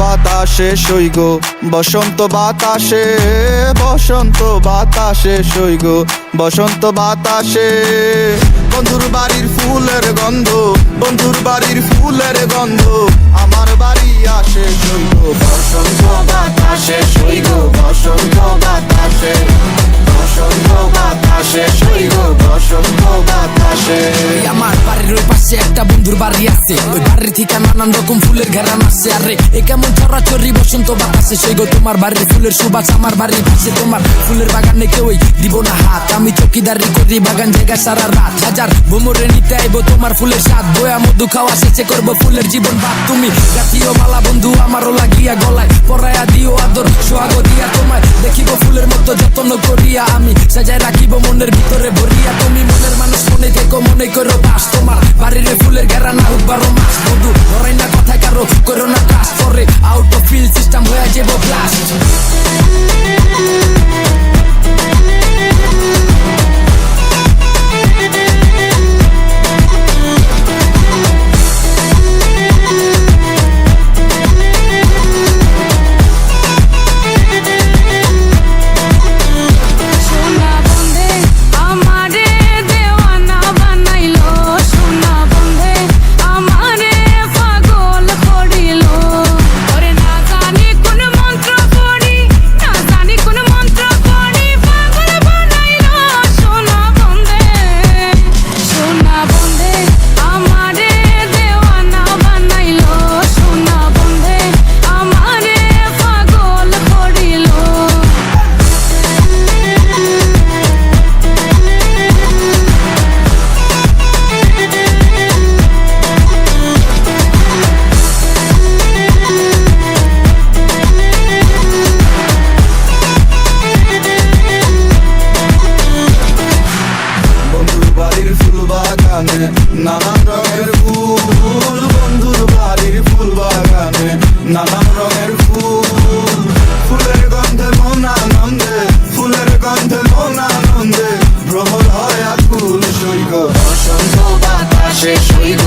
বাতাসে সইগ বসন্ত বাতাসে, বসন্ত বাতাসে সইগ বসন্ত বাতাসে। বন্ধুর বাড়ির ফুলের গন্ধ, বন্ধুর বাড়ির ফুলের গন্ধ আমার বাড়ি আসে সইগ বসন্ত বাতাসে সইগ বসন্ত বাতাসে, বসন্ত বাতাসে সইগ বসন্ত বাতাসে। আমার বাড়ির ওই পাশে একটা বন্ধুর বাড়ি আছে, ওই বাড়ির থেকে নানান রকম ফুলের ঘেরান আসছে। আরে এ কেমন ছড়াছড়ি বসন্ত বাতাসে সইগো, তোমার বাড়ির ফুলের সুবাস আমার বাড়ির পাশে। তোমার ফুলের বাগানে কেউই দিব না হাত, আমি চকিদারি করি বাগান জায়গা সারা রাত। হাজার ভ্রমরে নিতে আইব তোমার ফুলের স্বাদ, বয়া মধু খাওয়া শেষে করবো ফুলের জীবন বাদ। তুমি গাথিও মালা বন্ধু আমারও লাগিয়া গলায়, পরায়া দিও আদর সোহাগ দিয়া তোমায় দেখিব ফুলের মতো যত্ন করিয়া, আমি সাজায় রাখিব মনের ভিতরে ভরিয়া। তুমি মনের মানুষ মনে থেকো মনে করো বাস, তোমার বাড়ির ফুলের ঘেরা না হোক 12 মাস। বন্ধু ধরাই না কথা কারো করো না কাজ, পরে আউট অফ ফিল সিস্টেম হয়ে যাবো ব্লাস্ট। নানান রঙের ফুল, বন্ধুর বাড়ির ফুল বাগানে নানান রঙের ফুল। ফুলের গন্ধে মন আনন্দে, ফুলের গন্ধে মন আনন্দে ভ্রমর হয় আকুল সইগ বসন্ত বাতাসে সইগ